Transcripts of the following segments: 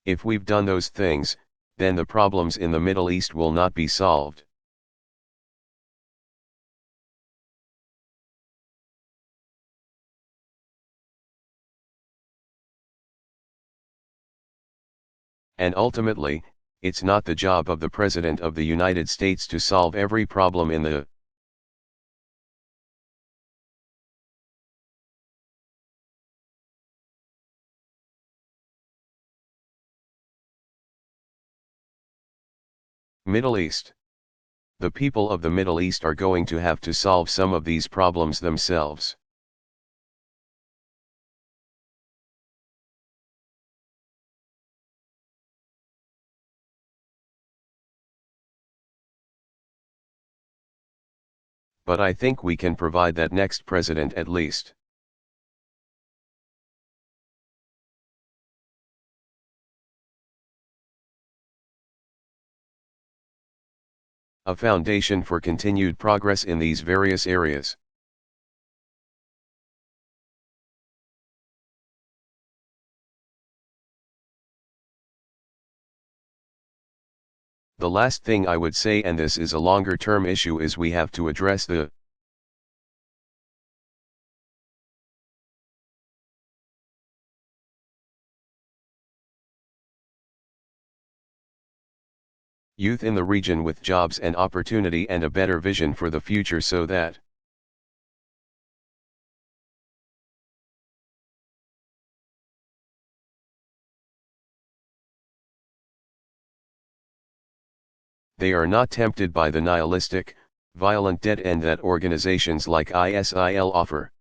If we've done those things, then the problems in the Middle East will not be solved. And ultimately, it's not the job of the President of the United States to solve every problem in the Middle East. The people of the Middle East are going to have to solve some of these problems themselves. But I think we can provide that next president at least. A foundation for continued progress in these various areas. The last thing I would say, and this is a longer-term issue, is we have to address the youth in the region with jobs and opportunity and a better vision for the future, so that they are not tempted by the nihilistic, violent dead end that organizations like ISIL offer.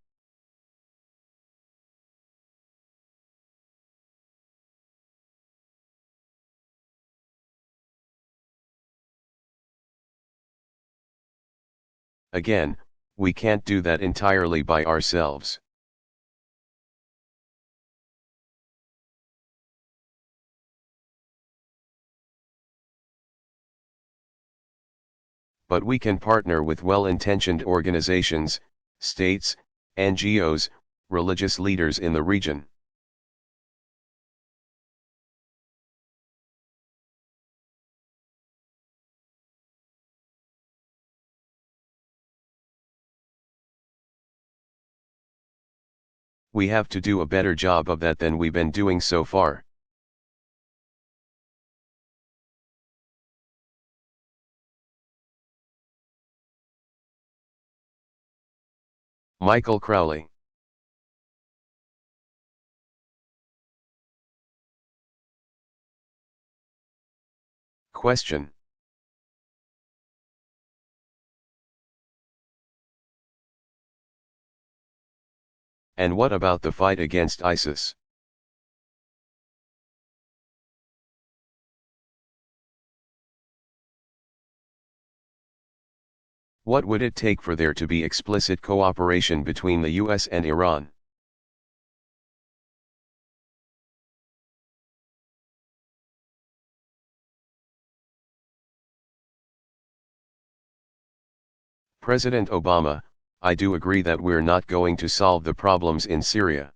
Again, we can't do that entirely by ourselves. But we can partner with well-intentioned organizations, states, NGOs, religious leaders in the region. We have to do a better job of that than we've been doing so far. Michael Crowley. Question. And what about the fight against ISIS? What would it take for there to be explicit cooperation between the US and Iran? President Obama, I do agree that we're not going to solve the problems in Syria.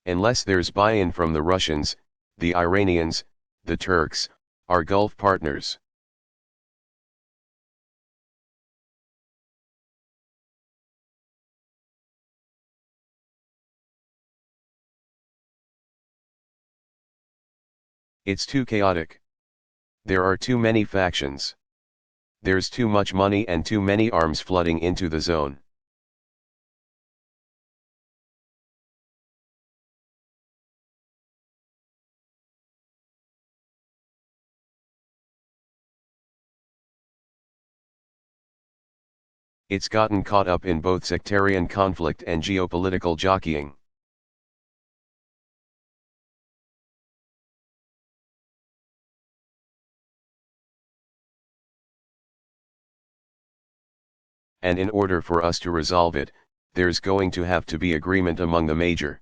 Unless there's buy-in from the Russians, the Iranians, the Turks, our Gulf partners. It's too chaotic. There are too many factions. There's too much money and too many arms flooding into the zone. It's gotten caught up in both sectarian conflict and geopolitical jockeying. And in order for us to resolve it, there's going to have to be agreement among the major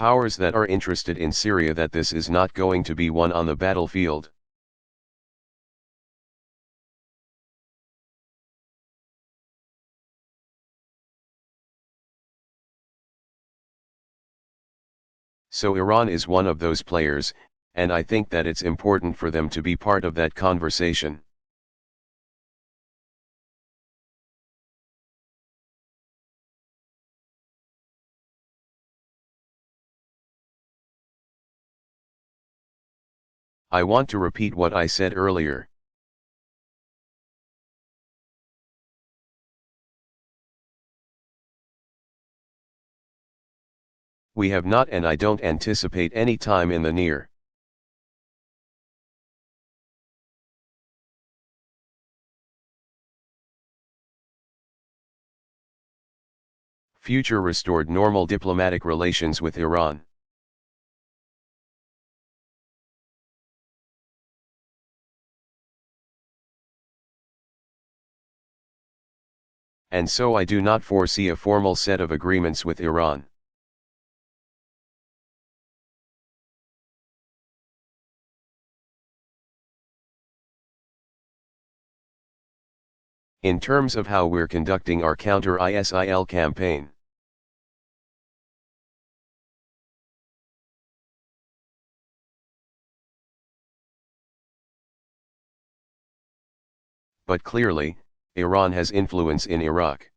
Powers that are interested in Syria that this is not going to be won on the battlefield. So Iran is one of those players, and I think that it's important for them to be part of that conversation. I want to repeat what I said earlier. We have not, and I don't anticipate any time in the near future restored normal diplomatic relations with Iran. And so I do not foresee a formal set of agreements with Iran. In terms of how we're conducting our counter-ISIL campaign. But clearly, Iran has influence in Iraq.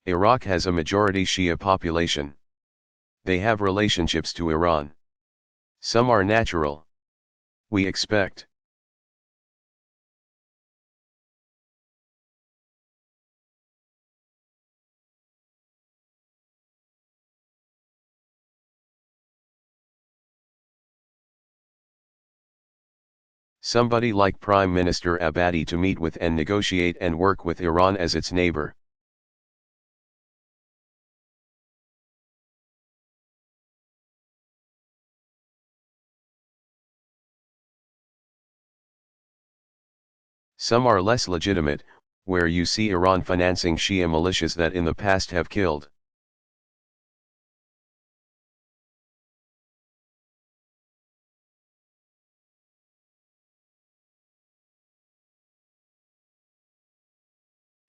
Iraq has a majority Shia population. They have relationships to Iran. Some are natural. We expect. Somebody like Prime Minister Abadi to meet with and negotiate and work with Iran as its neighbor. Some are less legitimate, where you see Iran financing Shia militias that in the past have killed.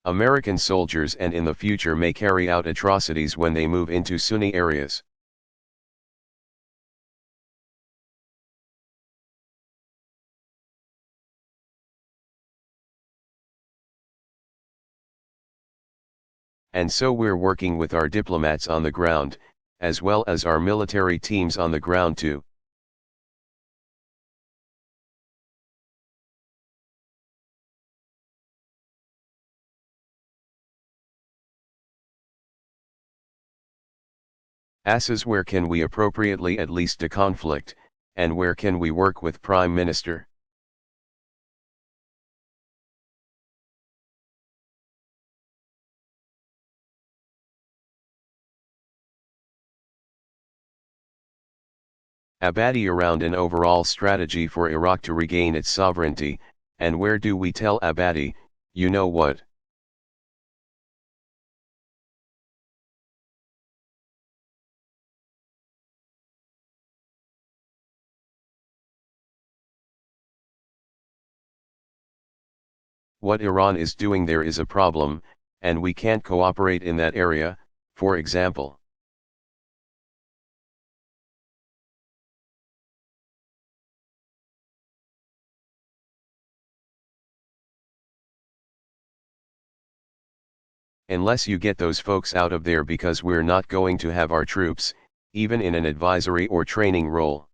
American soldiers and in the future may carry out atrocities when they move into Sunni areas. And so we're working with our diplomats on the ground, as well as our military teams on the ground too. Asses, where can we appropriately at least deconflict, and where can we work with Prime Minister? Abadi around an overall strategy for Iraq to regain its sovereignty, and where do we tell Abadi, you know what? What Iran is doing there is a problem, and we can't cooperate in that area, for example. Unless you get those folks out of there, because we're not going to have our troops, even in an advisory or training role.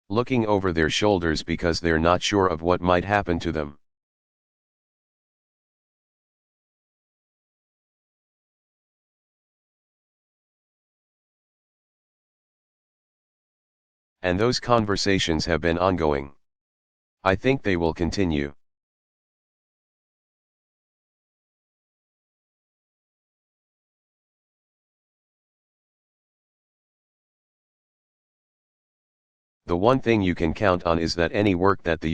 Looking over their shoulders because they're not sure of what might happen to them. And those conversations have been ongoing. I think they will continue. The one thing you can count on is that any work that the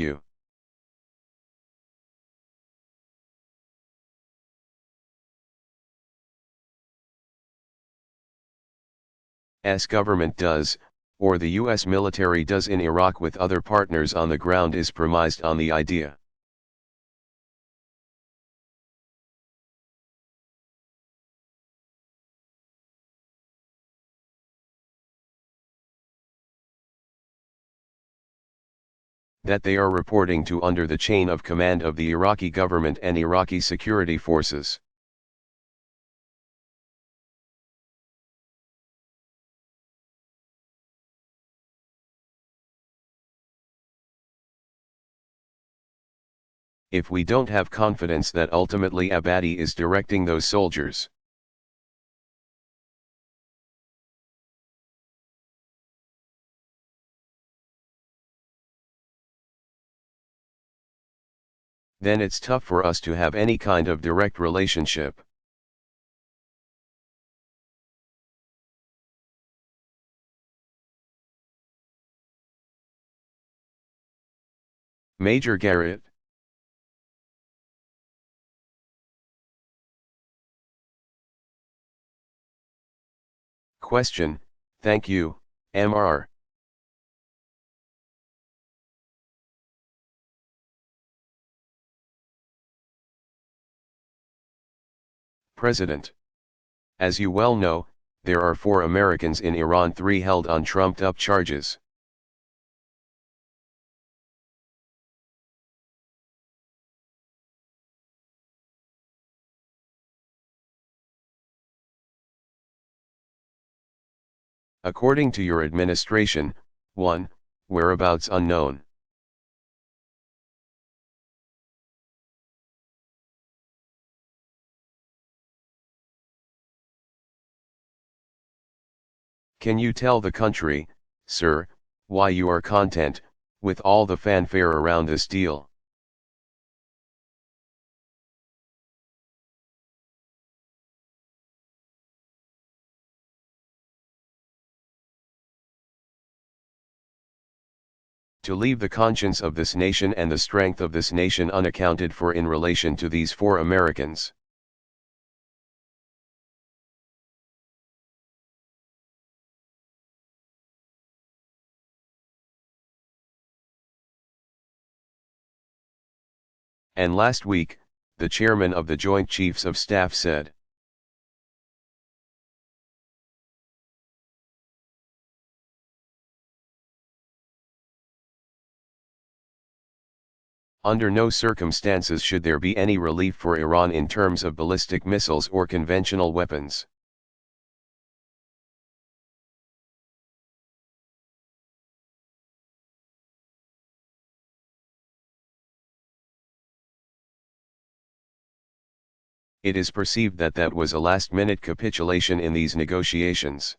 U.S. government does, or the U.S. military does in Iraq with other partners on the ground is premised on the idea that they are reporting to under the chain of command of the Iraqi government and Iraqi security forces. If we don't have confidence that ultimately Abadi is directing those soldiers, then it's tough for us to have any kind of direct relationship. Major Garrett. Question, thank you, Mr. President. As you well know, there are 4 Americans in Iran, 3 held on trumped-up charges. According to your administration, 1, whereabouts unknown. Can you tell the country, sir, why you are content, with all the fanfare around this deal? To leave the conscience of this nation and the strength of this nation unaccounted for in relation to these 4 Americans. And last week, the chairman of the Joint Chiefs of Staff said, under no circumstances should there be any relief for Iran in terms of ballistic missiles or conventional weapons. It is perceived that that was a last-minute capitulation in these negotiations.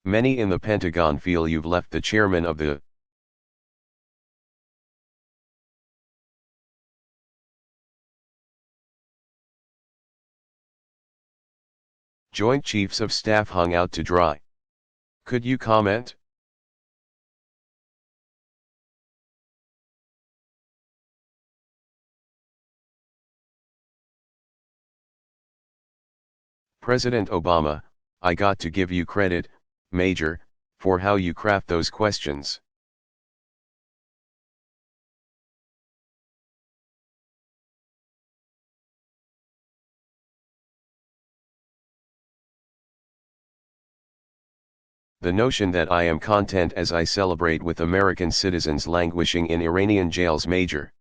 Many in the Pentagon feel you've left the chairman of the Joint Chiefs of Staff hung out to dry. Could you comment? President Obama, I got to give you credit, Major, for how you craft those questions. The notion that I am content as I celebrate with American citizens languishing in Iranian jails, Major.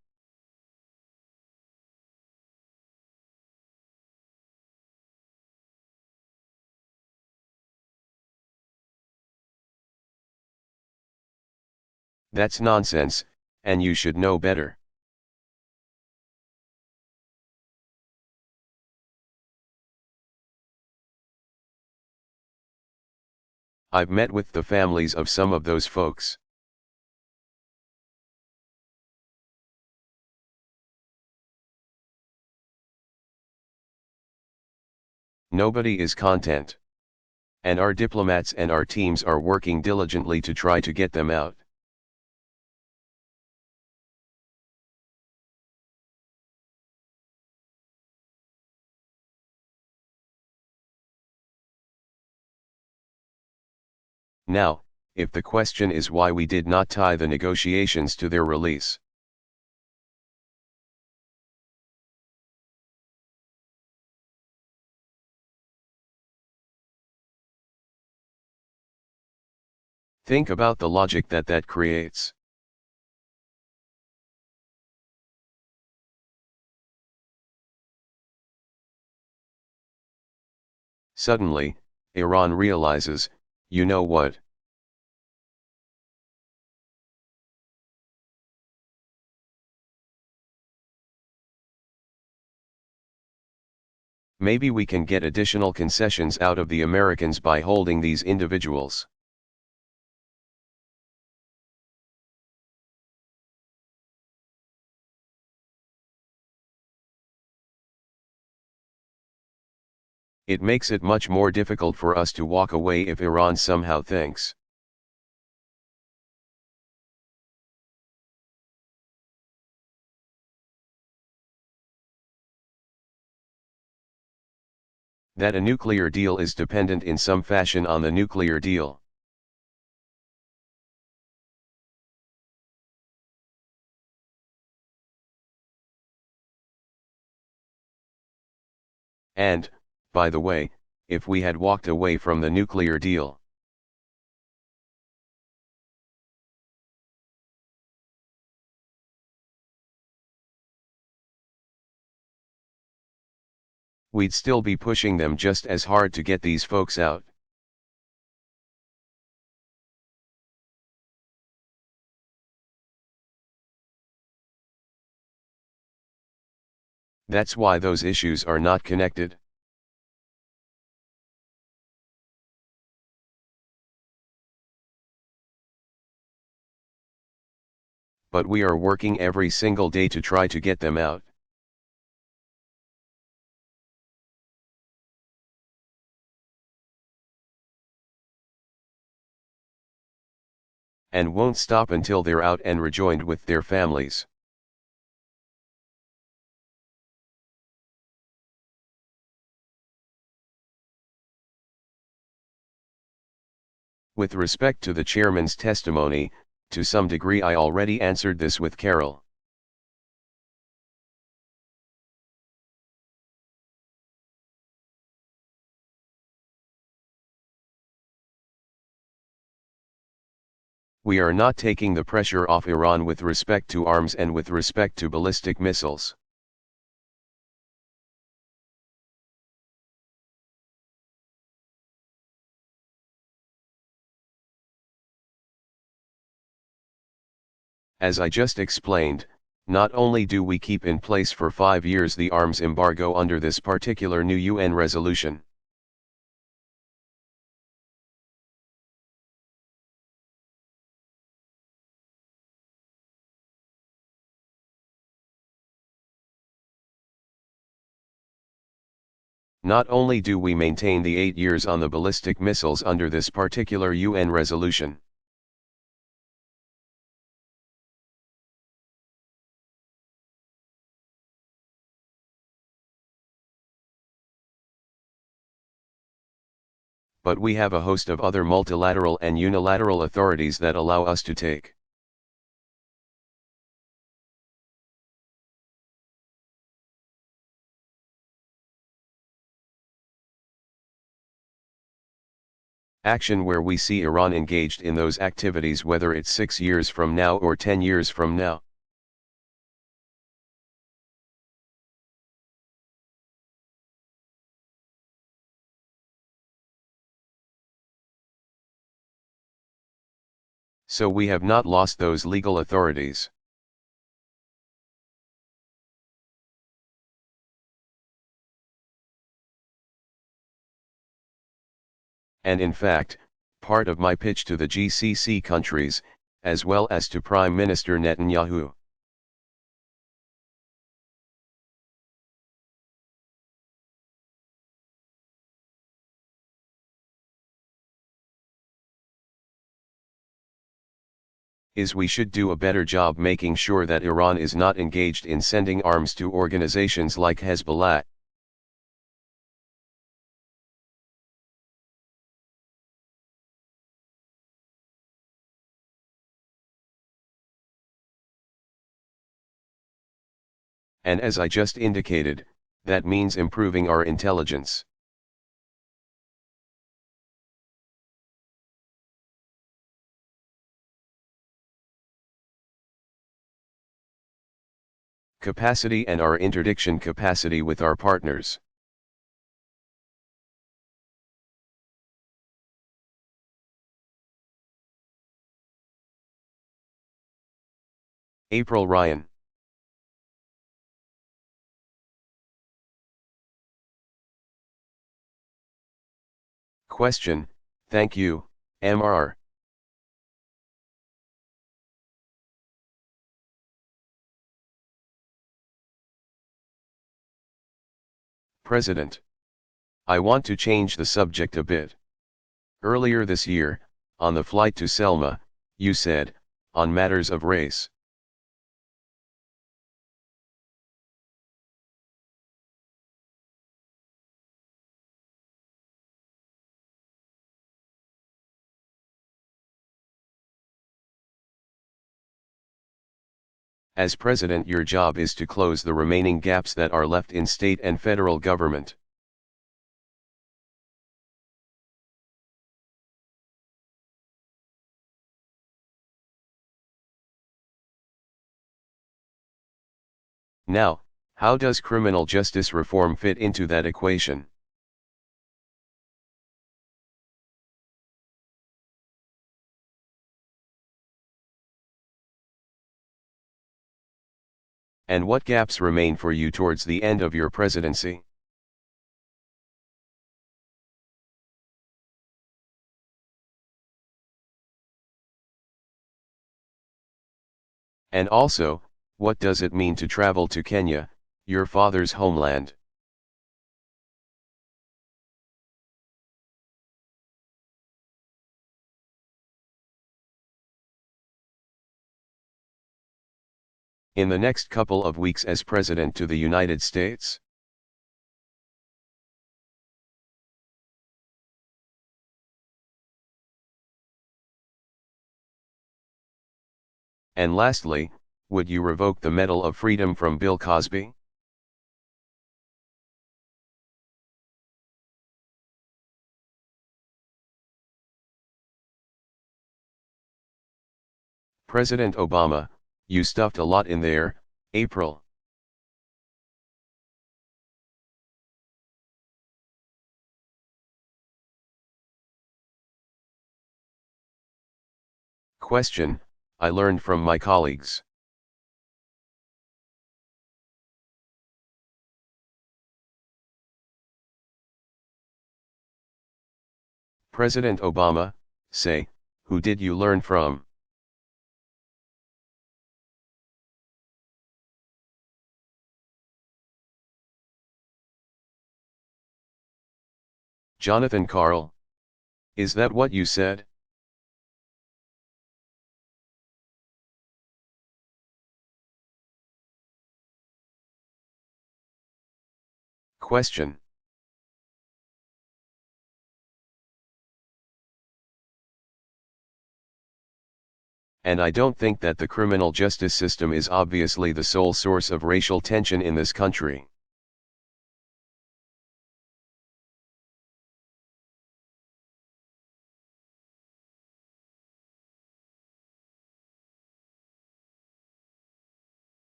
That's nonsense, and you should know better. I've met with the families of some of those folks. Nobody is content. And our diplomats and our teams are working diligently to try to get them out. Now, if the question is why we did not tie the negotiations to their release. Think about the logic that creates. Suddenly, Iran realizes, you know what? Maybe we can get additional concessions out of the Americans by holding these individuals. It makes it much more difficult for us to walk away if Iran somehow thinks that a nuclear deal is dependent in some fashion on the nuclear deal. And, by the way, if we had walked away from the nuclear deal, we'd still be pushing them just as hard to get these folks out. That's why those issues are not connected. But we are working every single day to try to get them out. And won't stop until they're out and rejoined with their families. With respect to the chairman's testimony, to some degree I already answered this with Carol. We are not taking the pressure off Iran with respect to arms and with respect to ballistic missiles. As I just explained, not only do we keep in place for 5 years the arms embargo under this particular new UN resolution, not only do we maintain the 8 years on the ballistic missiles under this particular UN resolution, but we have a host of other multilateral and unilateral authorities that allow us to take action where we see Iran engaged in those activities, whether it's 6 years from now or 10 years from now. So we have not lost those legal authorities. And in fact, part of my pitch to the GCC countries, as well as to Prime Minister Netanyahu, is we should do a better job making sure that Iran is not engaged in sending arms to organizations like Hezbollah. And as I just indicated, that means improving our intelligence. Capacity and our interdiction capacity with our partners. April Ryan. Question, thank you, Mr. President. I want to change the subject a bit. Earlier this year, on the flight to Selma, you said, on matters of race. As president, your job is to close the remaining gaps that are left in state and federal government. Now, how does criminal justice reform fit into that equation? And what gaps remain for you towards the end of your presidency? And also, what does it mean to travel to Kenya, your father's homeland? In the next couple of weeks as President to the United States? And lastly, would you revoke the Medal of Freedom from Bill Cosby? President Obama, you stuffed a lot in there, April. Question, I learned from my colleagues. President Obama, say, who did you learn from? Jonathan Karl? Is that what you said? Question. And I don't think that the criminal justice system is obviously the sole source of racial tension in this country.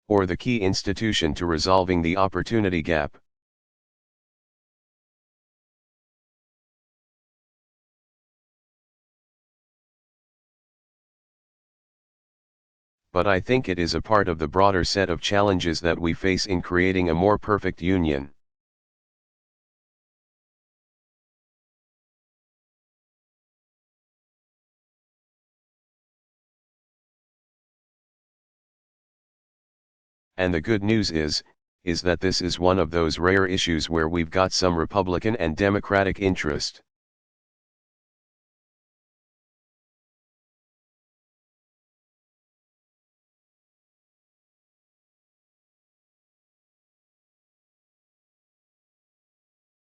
Or the key institution to resolving the opportunity gap. But I think it is a part of the broader set of challenges that we face in creating a more perfect union. And the good news is that this is one of those rare issues where we've got some Republican and Democratic interest.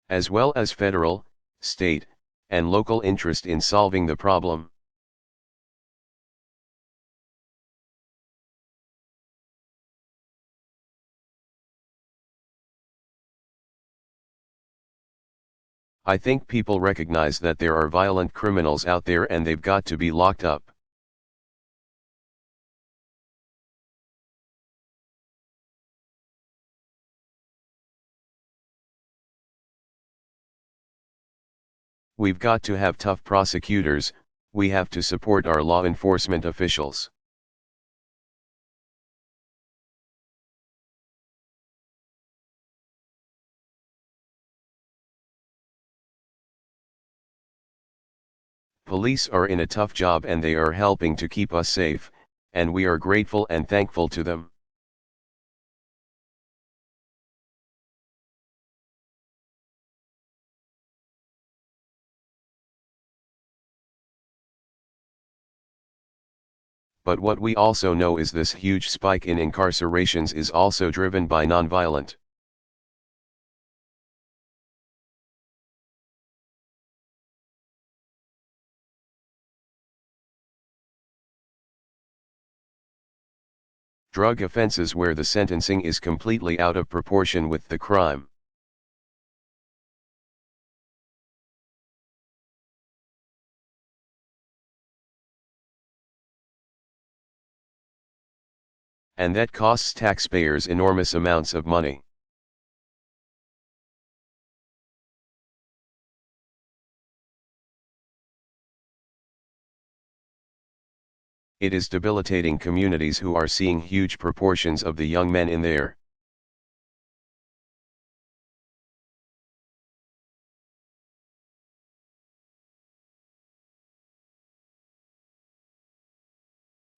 as well as federal, state, and local interest in solving the problem. I think people recognize that there are violent criminals out there and they've got to be locked up. We've got to have tough prosecutors, we have to support our law enforcement officials. Police are in a tough job and they are helping to keep us safe, and we are grateful and thankful to them. But what we also know is this huge spike in incarcerations is also driven by nonviolent. Drug offenses where the sentencing is completely out of proportion with the crime. And that costs taxpayers enormous amounts of money. It is debilitating communities who are seeing huge proportions of the young men in there.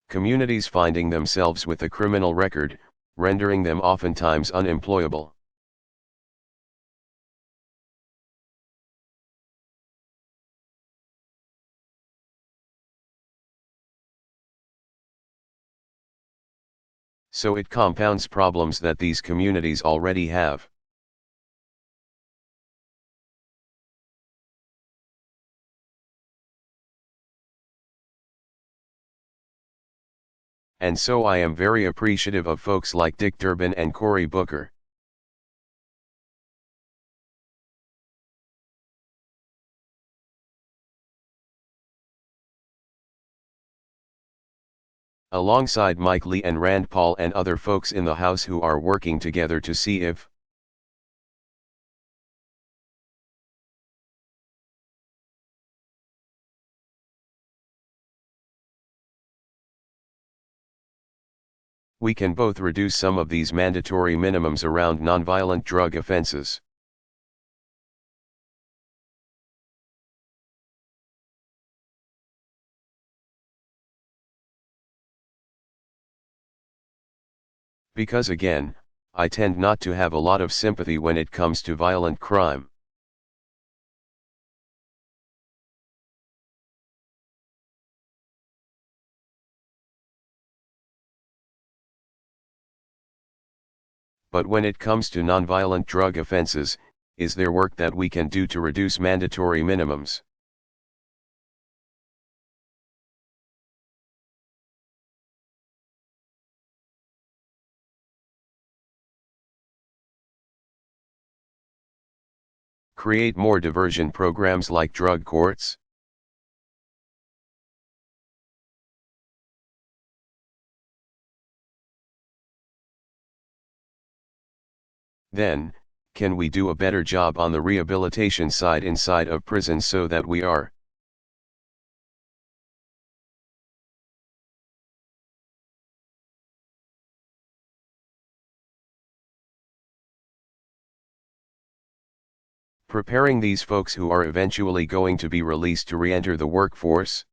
Communities finding themselves with a criminal record, rendering them oftentimes unemployable. So it compounds problems that these communities already have. And so I am very appreciative of folks like Dick Durbin and Cory Booker. Alongside Mike Lee and Rand Paul and other folks in the House who are working together to see if we can both reduce some of these mandatory minimums around nonviolent drug offenses. Because again, I tend not to have a lot of sympathy when it comes to violent crime. But when it comes to nonviolent drug offenses, is there work that we can do to reduce mandatory minimums? Create more diversion programs like drug courts? Then, can we do a better job on the rehabilitation side inside of prisons so that we are preparing these folks who are eventually going to be released to re-enter the workforce?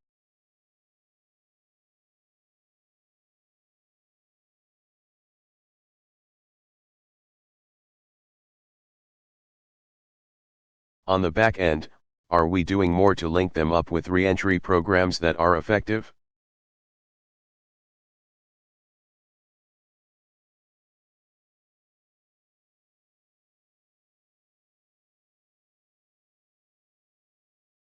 On the back end, are we doing more to link them up with re-entry programs that are effective?